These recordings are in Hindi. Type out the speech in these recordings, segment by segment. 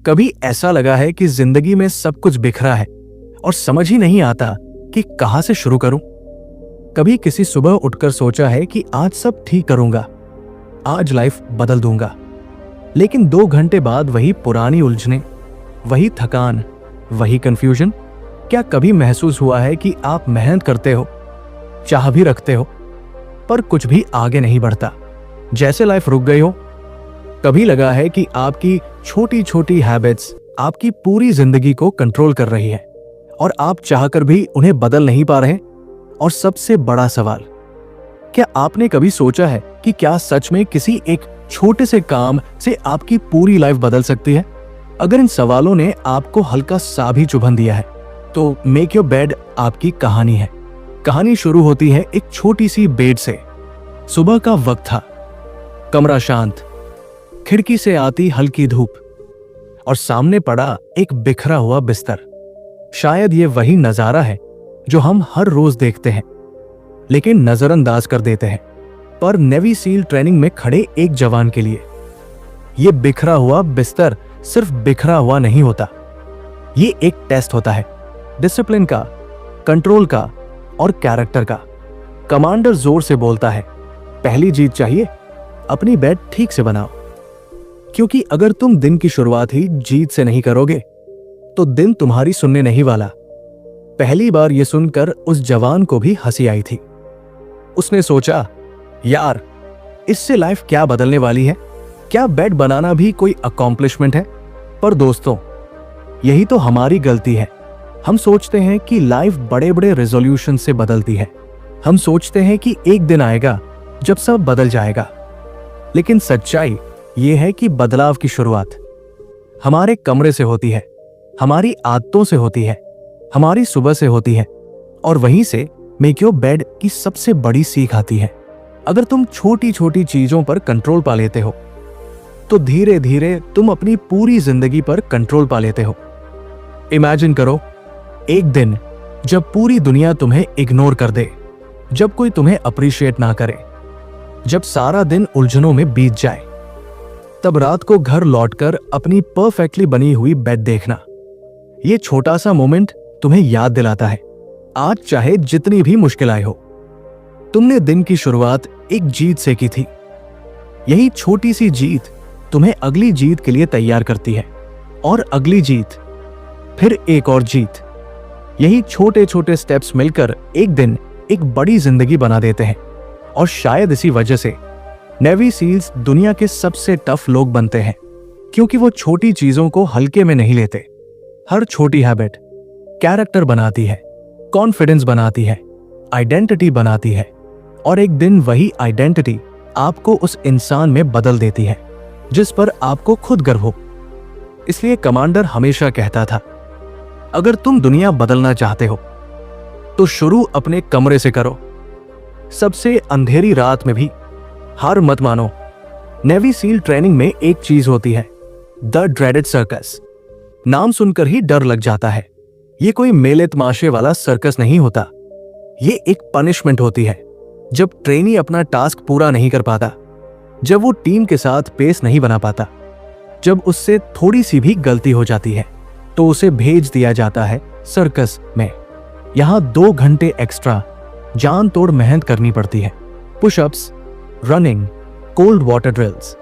कभी ऐसा लगा है कि जिंदगी में सब कुछ बिखरा है और समझ ही नहीं आता कि कहां से शुरू करूं। कभी किसी सुबह उठकर सोचा है कि आज सब ठीक करूंगा, आज लाइफ बदल दूंगा, लेकिन 2 घंटे बाद वही पुरानी उलझने, वही थकान, वही कंफ्यूजन। क्या कभी महसूस हुआ है कि आप मेहनत करते हो, चाह भी रखते हो, पर कुछ भी आगे नहीं बढ़ता, जैसे लाइफ रुक गई हो? कभी लगा है कि आपकी छोटी छोटी हैबिट्स आपकी पूरी जिंदगी को कंट्रोल कर रही है और आप चाहकर भी उन्हें बदल नहीं पा रहे? और सबसे बड़ा सवाल, क्या आपने कभी सोचा है कि क्या सच में किसी एक छोटे से काम से आपकी पूरी लाइफ बदल सकती है? अगर इन सवालों ने आपको हल्का सा भी चुभन दिया है तो मेक योर बेड आपकी कहानी है। कहानी शुरू होती है एक छोटी सी बेड से। सुबह का वक्त था, कमरा शांत, खिड़की से आती हल्की धूप और सामने पड़ा एक बिखरा हुआ बिस्तर। शायद ये वही नजारा है जो हम हर रोज देखते हैं लेकिन नजरअंदाज कर देते हैं, पर नेवी सील ट्रेनिंग में खड़े एक जवान के लिए ये बिखरा हुआ बिस्तर सिर्फ बिखरा हुआ नहीं होता, ये एक टेस्ट होता है, डिसिप्लिन का, कंट्रोल का और कैरेक्टर का। कमांडर जोर से बोलता है, पहली जीत चाहिए, अपनी बेड ठीक से बनाओ, क्योंकि अगर तुम दिन की शुरुआत ही जीत से नहीं करोगे तो दिन तुम्हारी सुनने नहीं वाला। पहली बार यह सुनकर उस जवान को भी हंसी आई थी। उसने सोचा, यार इससे लाइफ क्या बदलने वाली है, क्या बेड बनाना भी कोई अकॉम्प्लिशमेंट है? पर दोस्तों, यही तो हमारी गलती है। हम सोचते हैं कि लाइफ बड़े बड़े रेजोल्यूशन से बदलती है। हम सोचते हैं कि एक दिन आएगा जब सब बदल जाएगा, लेकिन सच्चाई यह है कि बदलाव की शुरुआत हमारे कमरे से होती है, हमारी आदतों से होती है, हमारी सुबह से होती है, और वहीं से मेक योर बेड की सबसे बड़ी सीख आती है। अगर तुम छोटी छोटी चीजों पर कंट्रोल पा लेते हो तो धीरे धीरे तुम अपनी पूरी जिंदगी पर कंट्रोल पा लेते हो। इमेजिन करो, एक दिन जब पूरी दुनिया तुम्हें इग्नोर कर दे, जब कोई तुम्हें अप्रिशिएट ना करे, जब सारा दिन उलझनों में बीत जाए, तब रात को घर लौटकर अपनी परफेक्टली बनी हुई बेड देखना। ये छोटा सा मोमेंट तुम्हें याद दिलाता है, आज चाहे जितनी भी मुश्किल आए हो, तुमने दिन की शुरुआत एक जीत से की थी। यही छोटी सी जीत तुम्हें अगली जीत के लिए तैयार करती है, और अगली जीत, फिर एक और जीत। यही छोटे छोटे स्टेप्स मिलकर एक दिन एक बड़ी जिंदगी बना देते हैं। और शायद इसी वजह से नेवी सील्स दुनिया के सबसे टफ लोग बनते हैं, क्योंकि वो छोटी चीजों को हल्के में नहीं लेते। हर छोटी हैबिट कैरेक्टर बनाती है, कॉन्फिडेंस बनाती है, आइडेंटिटी बनाती है, और एक दिन वही आइडेंटिटी आपको उस इंसान में बदल देती है जिस पर आपको खुद गर्व हो। इसलिए कमांडर हमेशा कहता था, अगर तुम दुनिया बदलना चाहते हो तो शुरू अपने कमरे से करो। सबसे अंधेरी रात में भी हार मत मानो। नेवी सील ट्रेनिंग में एक चीज होती है, द ड्रेडेड सर्कस। नाम सुनकर ही डर लग जाता है। ये कोई मेले तमाशे वाला सर्कस नहीं होता, ये एक पनिशमेंट होती है। जब ट्रेनी अपना टास्क पूरा नहीं कर पाता, जब वो टीम के साथ पेस नहीं बना पाता, जब उससे थोड़ी सी भी गलती हो जाती है, तो उसे भेज दिया जाता है सर्कस में। यहां 2 घंटे एक्स्ट्रा जान तोड़ मेहनत करनी पड़ती है। Pushups, running, cold water drills,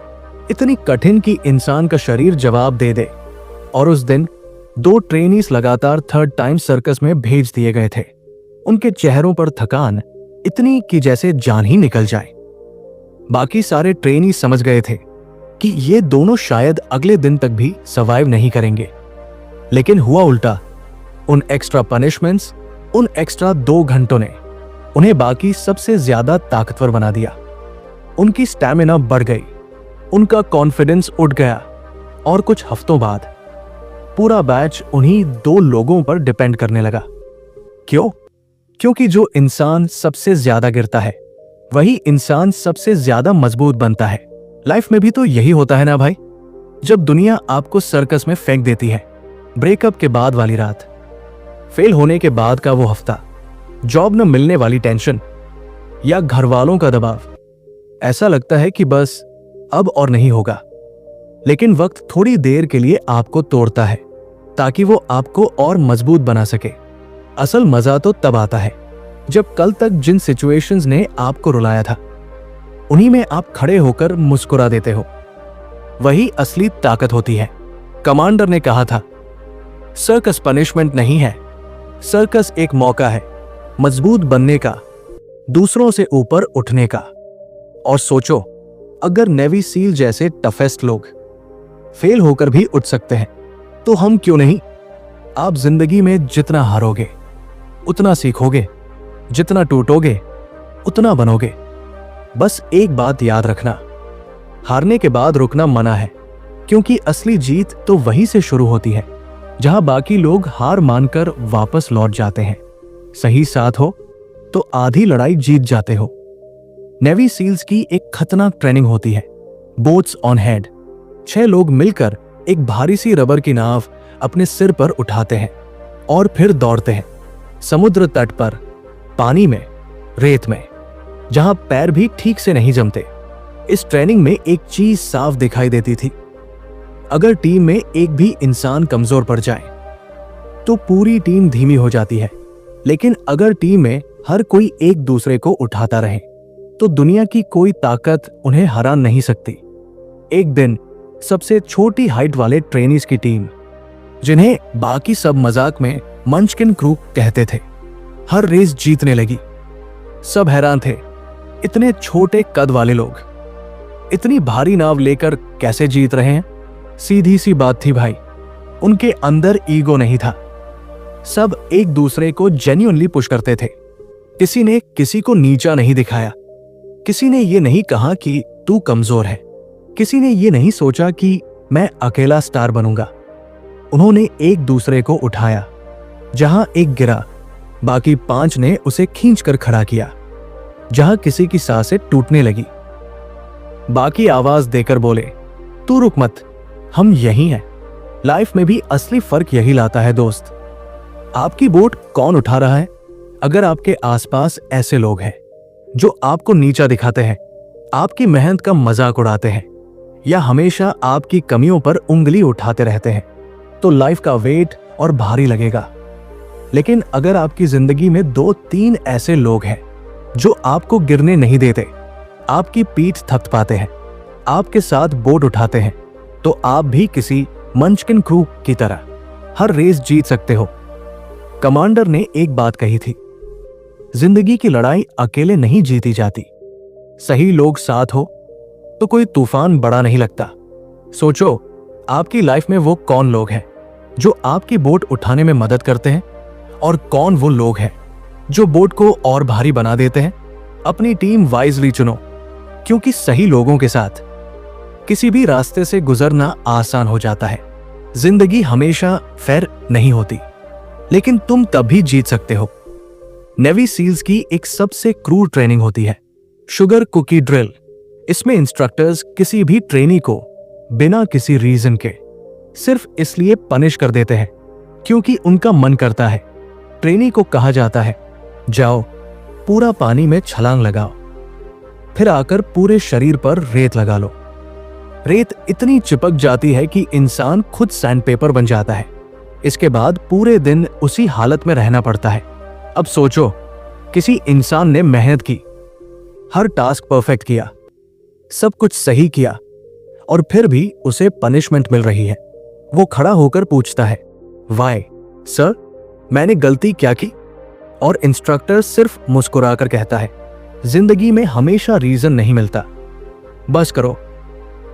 इतनी कठिन कि इंसान का शरीर जवाब दे दे। और उस दिन 2 ट्रेनीज लगातार 3rd टाइम सर्कस में भेज दिए गए थे। उनके चेहरों पर थकान इतनी कि जैसे जान ही निकल जाए। बाकी सारे ट्रेनी समझ गए थे कि ये दोनों शायद अगले दिन तक भी सर्वाइव नहीं करेंगे, लेकिन हुआ उल्टा। उन एक्स्ट्रा पनिशमेंट्स, उन एक्स्ट्रा 2 घंटों ने उन्हें बाकी सबसे ज्यादा ताकतवर बना दिया। उनकी स्टैमिना बढ़ गई, उनका कॉन्फिडेंस उठ गया, और कुछ हफ्तों बाद पूरा बैच उन्हीं 2 लोगों पर डिपेंड करने लगा। क्यों? क्योंकि जो इंसान सबसे ज्यादा गिरता है वही इंसान सबसे ज्यादा मजबूत बनता है। लाइफ में भी तो यही होता है ना भाई। जब दुनिया आपको सर्कस में फेंक देती है, ब्रेकअप के बाद वाली रात, फेल होने के बाद का वो हफ्ता, जॉब न मिलने वाली टेंशन या घर वालों का दबाव, ऐसा लगता है कि बस अब और नहीं होगा। लेकिन वक्त थोड़ी देर के लिए आपको तोड़ता है ताकि वो आपको और मजबूत बना सके। असल मजा तो तब आता है जब कल तक जिन सिचुएशंस ने आपको रुलाया था, उन्हीं में आप खड़े होकर मुस्कुरा देते हो। वही असली ताकत होती है। कमांडर ने कहा था, सर्कस पनिशमेंट नहीं है, सर्कस एक मौका है मजबूत बनने का, दूसरों से ऊपर उठने का। और सोचो, अगर नेवी सील जैसे टफेस्ट लोग फेल होकर भी उठ सकते हैं तो हम क्यों नहीं। आप जिंदगी में जितना हारोगे उतना सीखोगे, जितना टूटोगे उतना बनोगे। बस एक बात याद रखना, हारने के बाद रुकना मना है, क्योंकि असली जीत तो वहीं से शुरू होती है जहां बाकी लोग हार मानकर वापस लौट जाते हैं। सही साथ हो तो आधी लड़ाई जीत जाते हो। नेवी सील्स की एक खतरनाक ट्रेनिंग होती है, बोट्स ऑन हेड। 6 लोग मिलकर एक भारी सी रबर की नाव अपने सिर पर उठाते हैं और फिर दौड़ते हैं समुद्र तट पर, पानी में, रेत में, जहां पैर भी ठीक से नहीं जमते। इस ट्रेनिंग में एक चीज साफ दिखाई देती थी, अगर टीम में एक भी इंसान कमजोर पड़ जाए तो पूरी टीम धीमी हो जाती है। लेकिन अगर टीम में हर कोई एक दूसरे को उठाता रहे तो दुनिया की कोई ताकत उन्हें हरा नहीं सकती। एक दिन सबसे छोटी हाइट वाले ट्रेनीज की टीम, जिन्हें बाकी सब मजाक में मंचकिन क्रू कहते थे, हर रेस जीतने लगी। सब हैरान थे, इतने छोटे कद वाले लोग इतनी भारी नाव लेकर कैसे जीत रहे हैं। सीधी सी बात थी भाई, उनके अंदर ईगो नहीं था। सब एक दूसरे को जेन्युइनली पुश करते थे। किसी ने किसी को नीचा नहीं दिखाया, किसी ने ये नहीं कहा कि तू कमजोर है, किसी ने ये नहीं सोचा कि मैं अकेला स्टार बनूंगा। उन्होंने एक दूसरे को उठाया, जहां एक गिरा बाकी 5 ने उसे खींचकर खड़ा किया, जहां किसी की सांसें टूटने लगी। बाकी आवाज देकर बोले, तू रुक मत, हम यही हैं। लाइफ में भी असली फर्क यही लाता है दोस्त। आपकी बोट कौन उठा रहा है? अगर आपके आसपास ऐसे लोग हैं जो आपको नीचा दिखाते हैं, आपकी मेहनत का मजाक उड़ाते हैं या हमेशा आपकी कमियों पर उंगली उठाते रहते हैं, तो लाइफ का वेट और भारी लगेगा। लेकिन अगर आपकी जिंदगी में 2-3 ऐसे लोग हैं जो आपको गिरने नहीं देते, आपकी पीठ थपथपाते हैं, आपके साथ बोट उठाते हैं, तो आप भी किसी मंचकिन क्रू की तरह हर रेस जीत सकते हो। कमांडर ने एक बात कही थी, जिंदगी की लड़ाई अकेले नहीं जीती जाती, सही लोग साथ हो तो कोई तूफान बड़ा नहीं लगता। सोचो, आपकी लाइफ में वो कौन लोग हैं जो आपकी बोट उठाने में मदद करते हैं, और कौन वो लोग हैं जो बोट को और भारी बना देते हैं। अपनी टीम वाइजली चुनो, क्योंकि सही लोगों के साथ किसी भी रास्ते से गुजरना आसान हो जाता है। जिंदगी हमेशा फेयर नहीं होती, लेकिन तुम तब भी जीत सकते हो। नेवी सील्स की एक सबसे क्रूर ट्रेनिंग होती है, शुगर कुकी ड्रिल। इसमें इंस्ट्रक्टर्स किसी भी ट्रेनी को बिना किसी रीजन के सिर्फ इसलिए पनिश कर देते हैं क्योंकि उनका मन करता है। ट्रेनी को कहा जाता है, जाओ पूरा पानी में छलांग लगाओ, फिर आकर पूरे शरीर पर रेत लगा लो। रेत इतनी चिपक जाती है कि इंसान खुद सैंडपेपर बन जाता है। इसके बाद पूरे दिन उसी हालत में रहना पड़ता है। अब सोचो, किसी इंसान ने मेहनत की, हर टास्क परफेक्ट किया, सब कुछ सही किया, और फिर भी उसे पनिशमेंट मिल रही है। वो खड़ा होकर पूछता है, वाई सर, मैंने गलती क्या की? और इंस्ट्रक्टर सिर्फ मुस्कुराकर कहता है, जिंदगी में हमेशा रीजन नहीं मिलता, बस करो।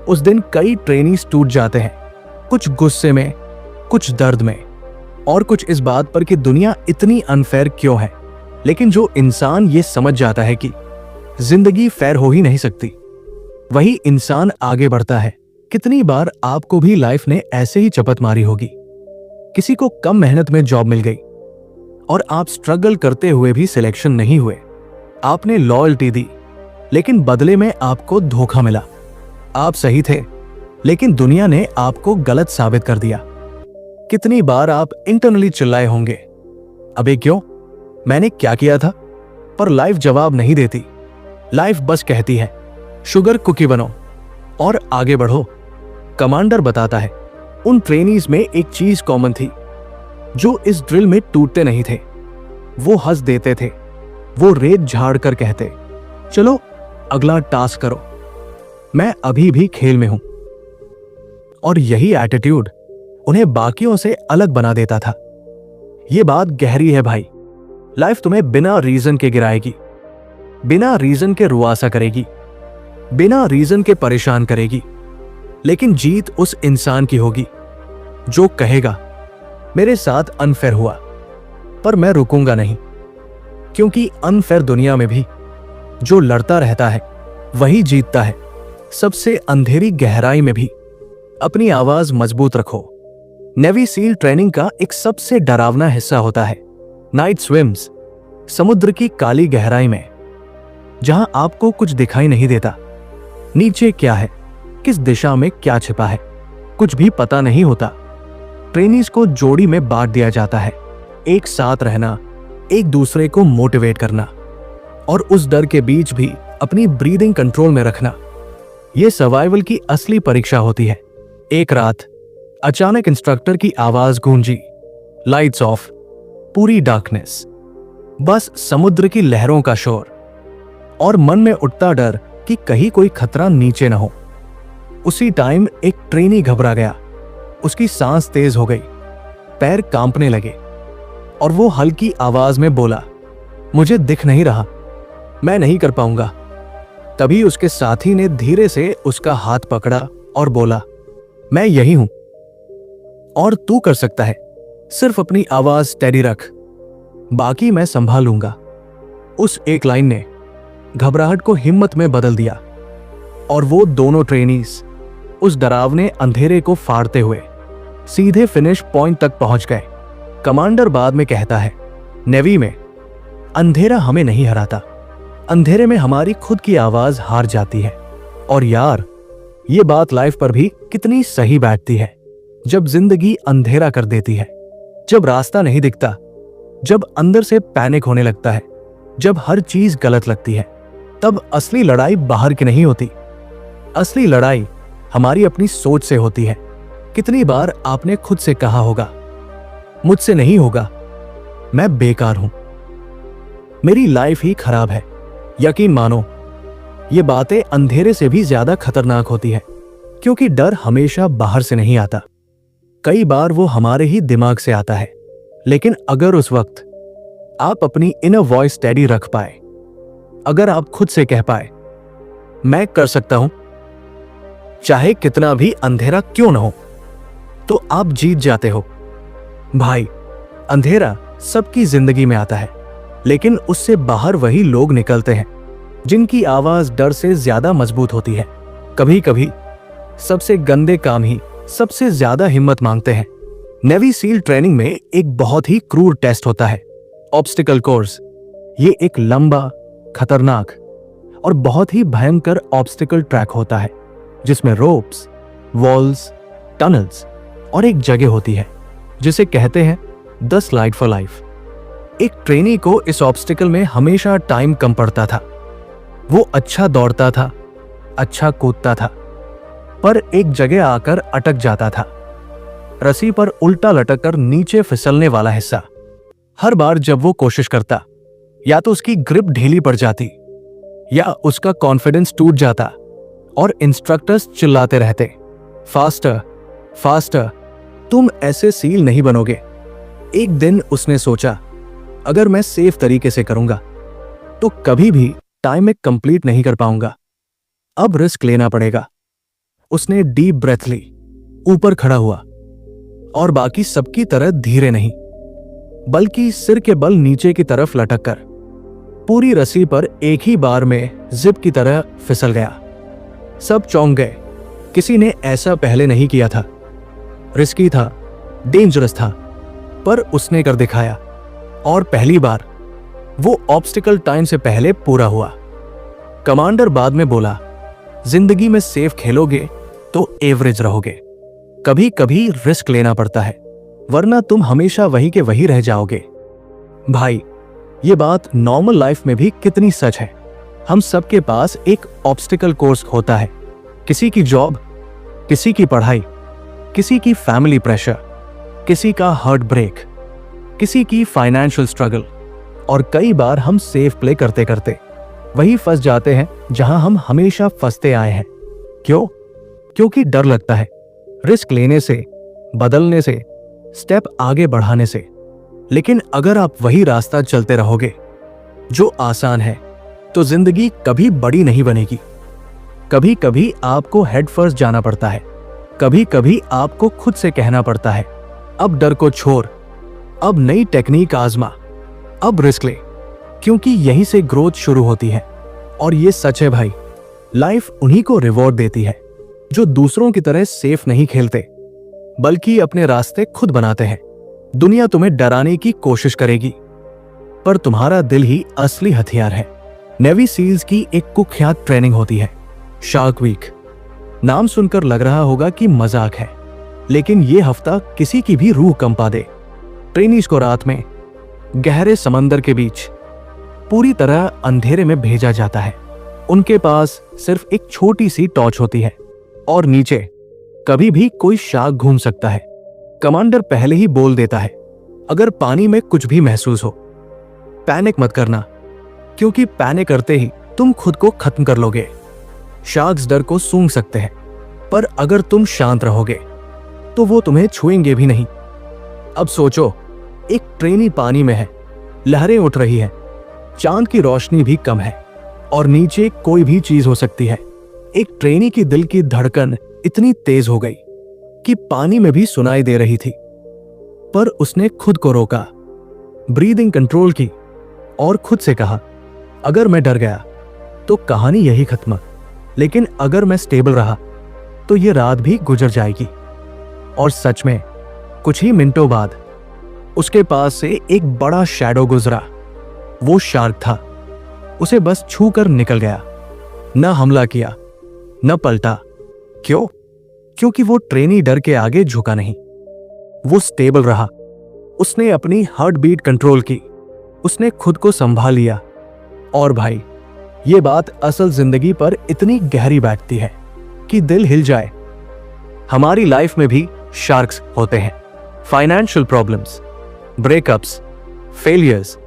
उस दिन कई ट्रेनीज टूट जाते हैं, कुछ गुस्से में, कुछ दर्द में, और कुछ इस बात पर कि दुनिया इतनी अनफेयर क्यों है। लेकिन जो इंसान ये समझ जाता है कि जिंदगी फेयर हो ही नहीं सकती, वही इंसान आगे बढ़ता है। कितनी बार आपको भी लाइफ ने ऐसे ही चपत मारी होगी। किसी को कम मेहनत में जॉब मिल गई और आप स्ट्रगल करते हुए भी सिलेक्शन नहीं हुए। आपने लॉयल्टी दी, लेकिन बदले में आपको धोखा मिला। आप सही थे, लेकिन दुनिया ने आपको गलत साबित कर दिया। कितनी बार आप इंटरनली चिल्लाए होंगे, अबे क्यों, मैंने क्या किया था? पर लाइफ जवाब नहीं देती। लाइफ बस कहती है, शुगर कुकी बनो और आगे बढ़ो। कमांडर बताता है, उन ट्रेनीज में एक चीज कॉमन थी जो इस ड्रिल में टूटते नहीं थे। वो हंस देते थे, वो रेत झाड़ कर कहते, चलो अगला टास्क करो, मैं अभी भी खेल में हूं। और यही एटीट्यूड उन्हें बाकियों से अलग बना देता था। यह बात गहरी है भाई। लाइफ तुम्हें बिना रीजन के गिराएगी, बिना रीजन के रुआसा करेगी, बिना रीजन के परेशान करेगी, लेकिन जीत उस इंसान की होगी जो कहेगा, मेरे साथ अनफेयर हुआ पर मैं रुकूंगा नहीं। क्योंकि अनफेयर दुनिया में भी जो लड़ता रहता है वही जीतता है। सबसे अंधेरी गहराई में भी अपनी आवाज मजबूत रखो। नेवी सील ट्रेनिंग का एक सबसे डरावना हिस्सा होता है नाइट स्विम्स। समुद्र की काली गहराई में, जहां आपको कुछ दिखाई नहीं देता, नीचे क्या है, किस दिशा में क्या छिपा है, कुछ भी पता नहीं होता। ट्रेनीज को जोड़ी में बांट दिया जाता है, एक साथ रहना, एक दूसरे को मोटिवेट करना, और उस डर के बीच भी अपनी ब्रीदिंग कंट्रोल में रखना। यह सर्वाइवल की असली परीक्षा होती है। एक रात अचानक इंस्ट्रक्टर की आवाज गूंजी, लाइट्स ऑफ, पूरी डार्कनेस, बस समुद्र की लहरों का शोर, और मन में उठता डर कि कहीं कोई खतरा नीचे न हो। उसी टाइम एक ट्रेनी घबरा गया, उसकी सांस तेज हो गई, पैर कांपने लगे, और वो हल्की आवाज में बोला, मुझे दिख नहीं रहा, मैं नहीं कर पाऊंगा। तभी उसके साथी ने धीरे से उसका हाथ पकड़ा और बोला, मैं यही हूं और तू कर सकता है, सिर्फ अपनी आवाज स्टेडी रख, बाकी मैं संभाल लूंगा। उस एक लाइन ने घबराहट को हिम्मत में बदल दिया, और वो दोनों ट्रेनीज उस डरावने अंधेरे को फाड़ते हुए सीधे फिनिश पॉइंट तक पहुंच गए। कमांडर बाद में कहता है, नेवी में अंधेरा हमें नहीं हराता, अंधेरे में हमारी खुद की आवाज हार जाती है। और यार, ये बात लाइफ पर भी कितनी सही बैठती है। जब जिंदगी अंधेरा कर देती है, जब रास्ता नहीं दिखता, जब अंदर से पैनिक होने लगता है, जब हर चीज गलत लगती है, तब असली लड़ाई बाहर की नहीं होती, असली लड़ाई हमारी अपनी सोच से होती है। कितनी बार आपने खुद से कहा होगा, मुझसे नहीं होगा, मैं बेकार हूं, मेरी लाइफ ही खराब है। यकीन मानो, ये बातें अंधेरे से भी ज्यादा खतरनाक होती है, क्योंकि डर हमेशा बाहर से नहीं आता, कई बार वो हमारे ही दिमाग से आता है। लेकिन अगर उस वक्त आप अपनी इनर वॉइस स्टेडी रख पाए, अगर आप खुद से कह पाए, मैं कर सकता हूं, चाहे कितना भी अंधेरा क्यों न हो, तो आप जीत जाते हो। भाई, अंधेरा सबकी जिंदगी में आता है, लेकिन उससे बाहर वही लोग निकलते हैं जिनकी आवाज डर से ज्यादा मजबूत होती है। कभी कभी सबसे गंदे काम ही सबसे ज्यादा हिम्मत मांगते हैं। नेवी सील ट्रेनिंग में एक बहुत ही क्रूर टेस्ट होता है, ऑब्स्टिकल कोर्स। ये एक लंबा, खतरनाक और बहुत ही भयंकर ऑब्स्टिकल ट्रैक होता है, जिसमें रोप्स, वॉल्स, टनल्स और एक जगह होती है जिसे कहते हैं द स्लाइड फॉर लाइफ। एक ट्रेनी को इस ऑब्स्टिकल में हमेशा टाइम कम पड़ता था। वो अच्छा दौड़ता था, अच्छा कूदता था, पर एक जगह आकर अटक जाता था, रस्सी पर उल्टा लटक कर नीचे फिसलने वाला हिस्सा। हर बार जब वो कोशिश करता, या तो उसकी ग्रिप ढीली पड़ जाती, या उसका कॉन्फिडेंस टूट जाता, और इंस्ट्रक्टर्स चिल्लाते रहते, फास्टर, फास्टर, तुम ऐसे सील नहीं बनोगे। एक दिन उसने सोचा, अगर मैं सेफ तरीके से करूंगा तो कभी भी टाइम में कंप्लीट नहीं कर पाऊंगा, अब रिस्क लेना पड़ेगा। उसने डीप ब्रेथ ली, ऊपर खड़ा हुआ, और बाकी सबकी तरह धीरे नहीं, बल्कि सिर के बल नीचे की तरफ लटक कर पूरी रस्सी पर एक ही बार में जिप की तरह फिसल गया। सब चौंक गए, किसी ने ऐसा पहले नहीं किया था। रिस्की था, डेंजरस था, पर उसने कर दिखाया, और पहली बार वो ऑब्स्टिकल टाइम से पहले पूरा हुआ। कमांडर बाद में बोला, जिंदगी में सेफ खेलोगे तो एवरेज रहोगे, कभी कभी रिस्क लेना पड़ता है, वरना तुम हमेशा वही के वही रह जाओगे। भाई, ये बात नॉर्मल लाइफ में भी कितनी सच है। हम सबके पास एक ऑब्स्टिकल कोर्स होता है, किसी की जॉब, किसी की पढ़ाई, किसी की फैमिली प्रेशर, किसी का हार्ट ब्रेक, किसी की फाइनेंशियल स्ट्रगल। और कई बार हम सेफ प्ले करते करते वही फंस जाते हैं जहां हम हमेशा फंसते आए हैं। क्यों? क्योंकि डर लगता है रिस्क लेने से, बदलने से, स्टेप आगे बढ़ाने से। लेकिन अगर आप वही रास्ता चलते रहोगे जो आसान है, तो जिंदगी कभी बड़ी नहीं बनेगी। कभी कभी आपको हेड फर्स्ट जाना पड़ता है, कभी कभी आपको खुद से कहना पड़ता है अब डर को छोड़, अब नई टेक्निक आजमा, अब रिस्क ले, क्योंकि यहीं से ग्रोथ शुरू होती है। और ये सच है भाई, लाइफ उन्हीं को रिवॉर्ड देती है जो दूसरों की तरह सेफ नहीं खेलते, बल्कि अपने रास्ते खुद बनाते हैं। दुनिया तुम्हें डराने की कोशिश करेगी, पर तुम्हारा दिल ही असली हथियार है। नेवी सील्स की एक कुख्यात ट्रेनिंग होती है, शार्क वीक। नाम सुनकर लग रहा होगा कि मजाक है, लेकिन यह हफ्ता किसी की भी रूह कंपा दे। ट्रेनीज को रात में गहरे समंदर के बीच पूरी तरह अंधेरे में भेजा जाता है। उनके पास सिर्फ एक छोटी सी टॉर्च होती है और नीचे कभी भी कोई शार्क घूम सकता है। कमांडर पहले ही बोल देता है, अगर पानी में कुछ भी महसूस हो, पैनिक मत करना, क्योंकि पैनिक करते ही तुम खुद को खत्म कर लोगे। शार्क्स डर को सूंघ सकते हैं, पर अगर तुम शांत रहोगे तो वो तुम्हें छुएंगे भी नहीं। अब सोचो, एक ट्रेनी पानी में है, लहरें उठ रही है, चांद की रोशनी भी कम है और नीचे कोई भी चीज हो सकती है। एक ट्रेनी की दिल की धड़कन इतनी तेज हो गई कि पानी में भी सुनाई दे रही थी, पर उसने खुद को रोका, ब्रीदिंग कंट्रोल की और खुद से कहा, अगर मैं डर गया तो कहानी यही खत्म, लेकिन अगर मैं स्टेबल रहा तो ये रात भी गुजर जाएगी। और सच में कुछ ही मिनटों बाद उसके पास से एक बड़ा शैडो गुजरा। वो शार्क था, उसे बस छू कर निकल गया, न हमला किया, न पलटा। क्यों? क्योंकि वो ट्रेनी डर के आगे झुका नहीं, वो स्टेबल रहा। उसने अपनी हार्ट बीट कंट्रोल की, उसने खुद को संभाल लिया। और भाई, ये बात असल जिंदगी पर इतनी गहरी बैठती है कि दिल हिल जाए। हमारी लाइफ में भी शार्क्स होते हैं। Financial problems, breakups, failures,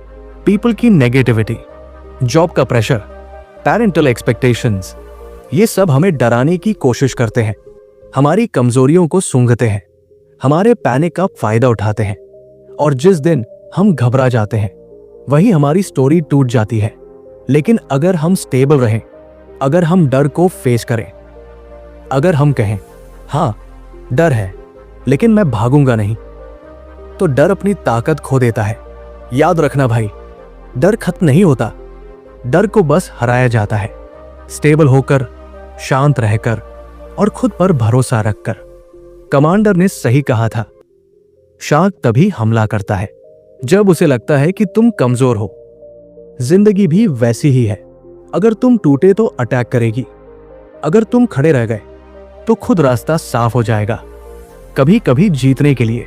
people की नेगेटिविटी, जॉब का प्रेशर, पेरेंटल एक्सपेक्टेशंस, ये सब हमें डराने की कोशिश करते हैं, हमारी कमजोरियों को सूंघते हैं, हमारे पैनिक का फायदा उठाते हैं। और जिस दिन हम घबरा जाते हैं, वही हमारी स्टोरी टूट जाती है। लेकिन अगर हम स्टेबल रहें, अगर हम डर को फेस करें, अगर हम कहें, हाँ डर है लेकिन मैं भागूंगा नहीं, तो डर अपनी ताकत खो देता है। याद रखना भाई, डर खत्म नहीं होता, डर को बस हराया जाता है, स्टेबल होकर, शांत रहकर और खुद पर भरोसा रखकर। कमांडर ने सही कहा था, शार्क तभी हमला करता है जब उसे लगता है कि तुम कमजोर हो। जिंदगी भी वैसी ही है, अगर तुम टूटे तो अटैक करेगी, अगर तुम खड़े रह गए तो खुद रास्ता साफ हो जाएगा। कभी कभी जीतने के लिए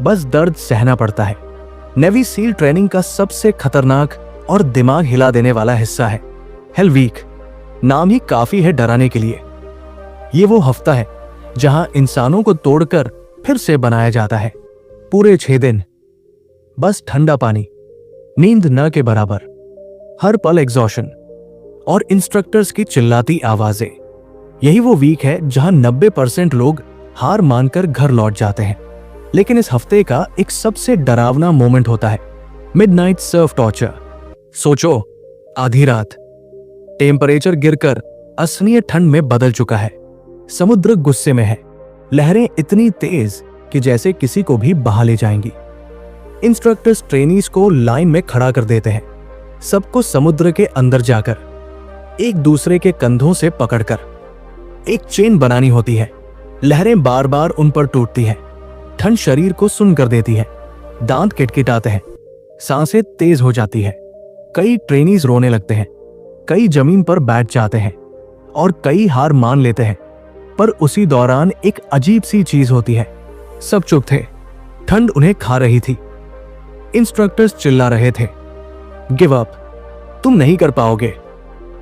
बस दर्द सहना पड़ता है। नेवी सील ट्रेनिंग का सबसे खतरनाक और दिमाग हिला देने वाला हिस्सा है हेल वीक। नाम ही काफी है डराने के लिए। ये वो हफ्ता है जहां इंसानों को तोड़कर फिर से बनाया जाता है। पूरे 6 दिन बस ठंडा पानी, नींद न के बराबर, हर पल एग्जॉशन और इंस्ट्रक्टर्स की चिल्लाती आवाजें। यही वो वीक है जहां 90% लोग हार मानकर घर लौट जाते हैं। लेकिन इस हफ्ते का एक सबसे डरावना मोमेंट होता है मिडनाइट सर्फ टॉर्चर। सोचो, आधी रात, टेम्परेचर गिरकर असहनीय ठंड में बदल चुका है, समुद्र गुस्से में है, लहरें इतनी तेज कि जैसे किसी को भी बहा ले जाएंगी। इंस्ट्रक्टर्स ट्रेनीज को लाइन में खड़ा कर देते हैं, सबको समुद्र के अंदर जाकर एक दूसरे के कंधों से पकड़कर एक चेन बनानी होती है। लहरें बार बार उन पर टूटती हैं, ठंड शरीर को सुन्न कर देती है, दांत किटकिटाते हैं, सांसें तेज हो जाती है। कई ट्रेनीज रोने लगते हैं, कई जमीन पर बैठ जाते हैं और कई हार मान लेते हैं। पर उसी दौरान एक अजीब सी चीज होती है, सब चुप थे, ठंड उन्हें खा रही थी। इंस्ट्रक्टर्स चिल्ला रहे थे, गिव अप, तुम नहीं कर पाओगे।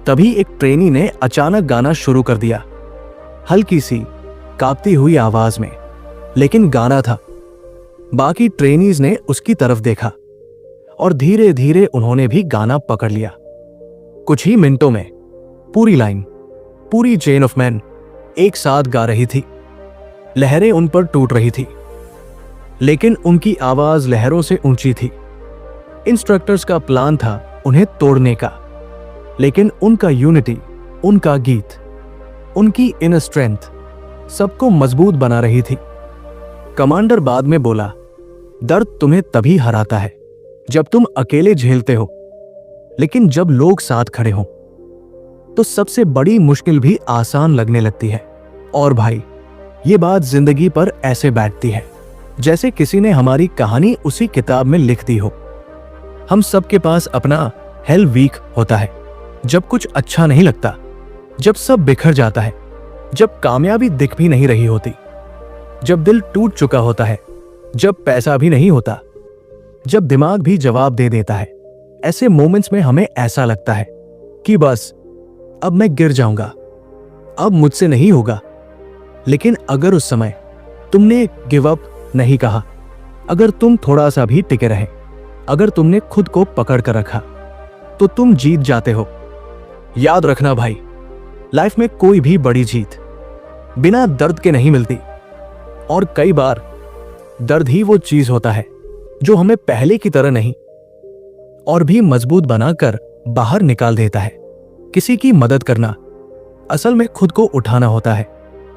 तभी एक ट्रेनी ने अचानक गाना शुरू कर दिया, हल्की सी कांपती हुई आवाज में, लेकिन गाना था। बाकी ट्रेनीज ने उसकी तरफ देखा और धीरे धीरे उन्होंने भी गाना पकड़ लिया। कुछ ही मिनटों में पूरी लाइन, पूरी चेन ऑफ मैन एक साथ गा रही थी। लहरें उन पर टूट रही थी, लेकिन उनकी आवाज लहरों से ऊंची थी। इंस्ट्रक्टर्स का प्लान था उन्हें तोड़ने का, लेकिन उनका यूनिटी, उनका गीत, उनकी इनर स्ट्रेंथ सबको मजबूत बना रही थी। कमांडर बाद में बोला, दर्द तुम्हें तभी हराता है जब तुम अकेले झेलते हो, लेकिन जब लोग साथ खड़े हों तो सबसे बड़ी मुश्किल भी आसान लगने लगती है। और भाई, ये बात जिंदगी पर ऐसे बैठती है जैसे किसी ने हमारी कहानी उसी किताब में लिख दी हो। हम सबके पास अपना हेल वीक होता है, जब कुछ अच्छा नहीं लगता, जब सब बिखर जाता है, जब कामयाबी दिख भी नहीं रही होती, जब दिल टूट चुका होता है, जब पैसा भी नहीं होता, जब दिमाग भी जवाब दे देता है। ऐसे मोमेंट्स में हमें ऐसा लगता है कि बस अब मैं गिर जाऊंगा, अब मुझसे नहीं होगा। लेकिन अगर उस समय तुमने गिव अप नहीं कहा, अगर तुम थोड़ा सा भी टिके रहे, अगर तुमने खुद को पकड़ कर रखा, तो तुम जीत जाते हो। याद रखना भाई, लाइफ में कोई भी बड़ी जीत बिना दर्द के नहीं मिलती। और कई बार दर्द ही वो चीज होता है जो हमें पहले की तरह नहीं और भी मजबूत बनाकर बाहर निकाल देता है। किसी की मदद करना असल में खुद को उठाना होता है।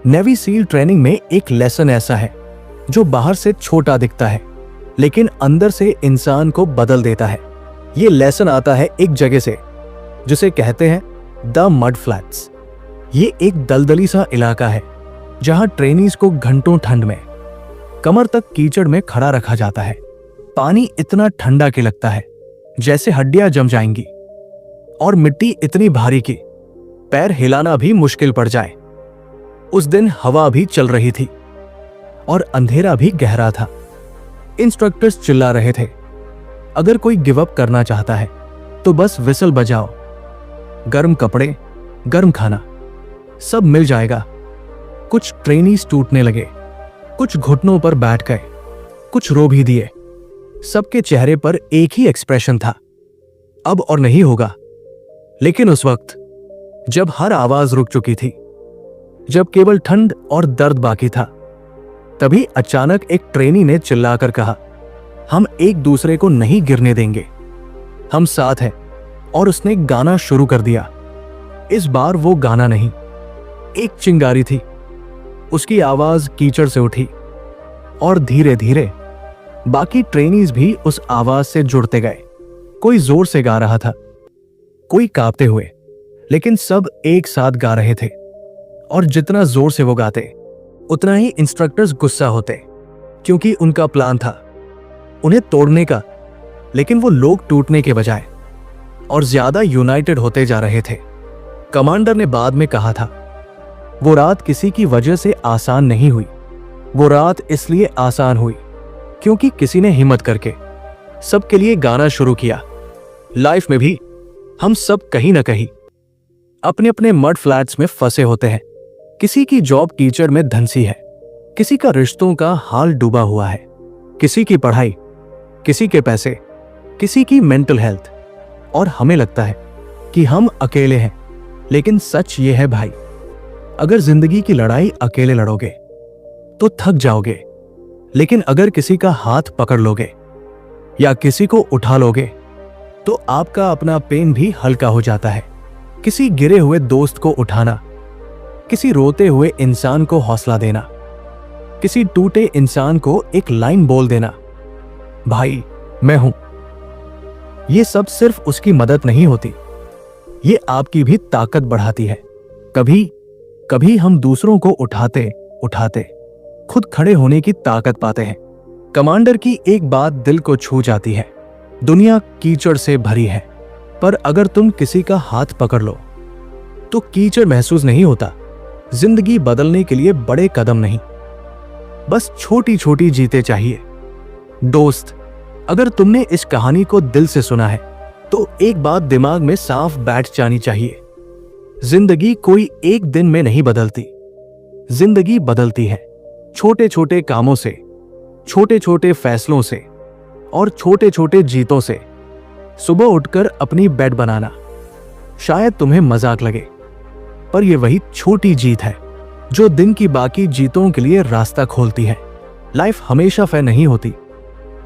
नेवी सील ट्रेनिंग में एक लेसन ऐसा है जो बाहर से छोटा दिखता है, लेकिन अंदर से इंसान को बदल देता है। ये लेसन आता है एक जगह से जिसे कहते हैं द मड फ्लैट्स। ये एक दलदली सा इलाका है जहां ट्रेनीज को घंटों ठंड में कमर तक कीचड़ में खड़ा रखा जाता है। पानी इतना ठंडा कि लगता है जैसे हड्डियां जम जाएंगी, और मिट्टी इतनी भारी कि पैर हिलाना भी मुश्किल पड़ जाए। उस दिन हवा भी चल रही थी और अंधेरा भी गहरा था। इंस्ट्रक्टर्स चिल्ला रहे थे, अगर कोई गिव अप करना चाहता है तो बस विसल बजाओ, गर्म कपड़े, गर्म खाना, सब मिल जाएगा। कुछ ट्रेनीज टूटने लगे, कुछ घुटनों पर बैठ गए, कुछ रो भी दिए। सबके चेहरे पर एक ही एक्सप्रेशन था, अब और नहीं होगा। लेकिन उस वक्त जब हर आवाज रुक चुकी थी, जब केवल ठंड और दर्द बाकी था, तभी अचानक एक ट्रेनी ने चिल्लाकर कहा, हम एक दूसरे को नहीं गिरने देंगे, हम साथ हैं। और उसने गाना शुरू कर दिया। इस बार वो गाना नहीं, एक चिंगारी थी। उसकी आवाज कीचड़ से उठी और धीरे धीरे बाकी ट्रेनीज भी उस आवाज से जुड़ते गए। कोई जोर से गा रहा था, कोई कांपते हुए, लेकिन सब एक साथ गा रहे थे। और जितना जोर से वो गाते, उतना ही इंस्ट्रक्टर्स गुस्सा होते, क्योंकि उनका प्लान था उन्हें तोड़ने का, लेकिन वो लोग टूटने के बजाय और ज्यादा यूनाइटेड होते जा रहे थे। कमांडर ने बाद में कहा था, वो रात किसी की वजह से आसान नहीं हुई, वो रात इसलिए आसान हुई क्योंकि किसी ने हिम्मत करके सबके लिए गाना शुरू किया। लाइफ में भी हम सब कहीं ना कहीं अपने अपने मड फ्लैट्स में फंसे होते हैं। किसी की जॉब कीचड़ में धंसी है, किसी का रिश्तों का हाल डूबा हुआ है, किसी की पढ़ाई, किसी के पैसे, किसी की मेंटल हेल्थ। और हमें लगता है कि हम अकेले हैं, लेकिन सच ये है भाई, अगर जिंदगी की लड़ाई अकेले लड़ोगे तो थक जाओगे, लेकिन अगर किसी का हाथ पकड़ लोगे या किसी को उठा लोगे तो आपका अपना पेन भी हल्का हो जाता है। किसी गिरे हुए दोस्त को उठाना, किसी रोते हुए इंसान को हौसला देना, किसी टूटे इंसान को एक लाइन बोल देना, भाई मैं हूं, ये सब सिर्फ उसकी मदद नहीं होती, ये आपकी भी ताकत बढ़ाती है। कभी कभी हम दूसरों को उठाते उठाते खुद खड़े होने की ताकत पाते हैं। कमांडर की एक बात दिल को छू जाती है, दुनिया कीचड़ से भरी है, पर अगर तुम किसी का हाथ पकड़ लो तो कीचड़ महसूस नहीं होता। जिंदगी बदलने के लिए बड़े कदम नहीं, बस छोटी छोटी जीतें चाहिए। दोस्त, अगर तुमने इस कहानी को दिल से सुना है तो एक बात दिमाग में साफ बैठ जानी चाहिए, जिंदगी कोई एक दिन में नहीं बदलती, जिंदगी बदलती है, छोटे छोटे कामों से, छोटे छोटे फैसलों से और छोटे छोटे जीतों से। सुबह उठकर अपनी बेड बनाना शायद तुम्हें मजाक लगे, पर यह वही छोटी जीत है जो दिन की बाकी जीतों के लिए रास्ता खोलती है। लाइफ हमेशा फेयर नहीं होती।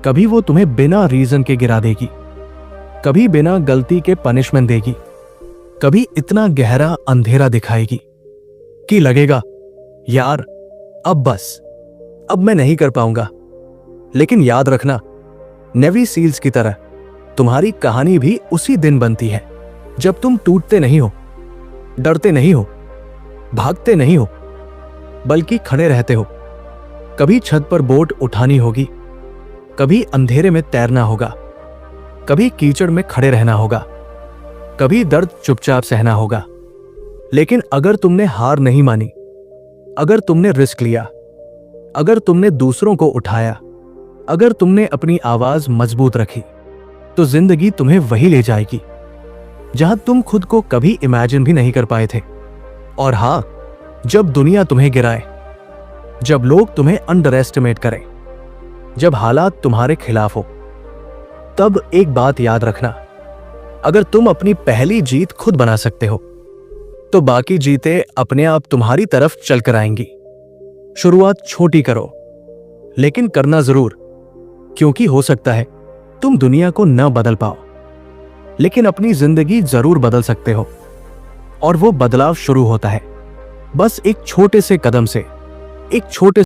कभी वो तुम्हें बिना रीजन के गिरा देगी, कभी बिना गलती के पनिशमेंट देगी, कभी इतना गहरा अंधेरा दिखाएगी कि लगेगा यार अब बस, अब मैं नहीं कर पाऊंगा। लेकिन याद रखना, नेवी सील्स की तरह तुम्हारी कहानी भी उसी दिन बनती है जब तुम टूटते नहीं हो, डरते नहीं हो, भागते नहीं हो, बल्कि खड़े रहते हो। कभी छत पर बोट उठानी होगी, कभी अंधेरे में तैरना होगा, कभी कीचड़ में खड़े रहना होगा, कभी दर्द चुपचाप सहना होगा। लेकिन अगर तुमने हार नहीं मानी, अगर तुमने रिस्क लिया, अगर तुमने दूसरों को उठाया, अगर तुमने अपनी आवाज मजबूत रखी, तो जिंदगी तुम्हें वही ले जाएगी जहां तुम खुद को कभी इमेजिन भी नहीं कर पाए थे। और हां, जब दुनिया तुम्हें गिराए, जब लोग तुम्हें अंडर एस्टिमेट करें, जब हालात तुम्हारे खिलाफ हो, तब एक बात याद रखना, अगर तुम अपनी पहली जीत खुद बना सकते हो तो बाकी जीतें अपने आप तुम्हारी तरफ चलकर आएंगी। शुरुआत छोटी करो, लेकिन करना जरूर, क्योंकि हो सकता है तुम दुनिया को न बदल पाओ, लेकिन अपनी जिंदगी जरूर बदल सकते हो। और वो बदलाव शुरू होता है बस एक छोटे से कदम से, एक छोटे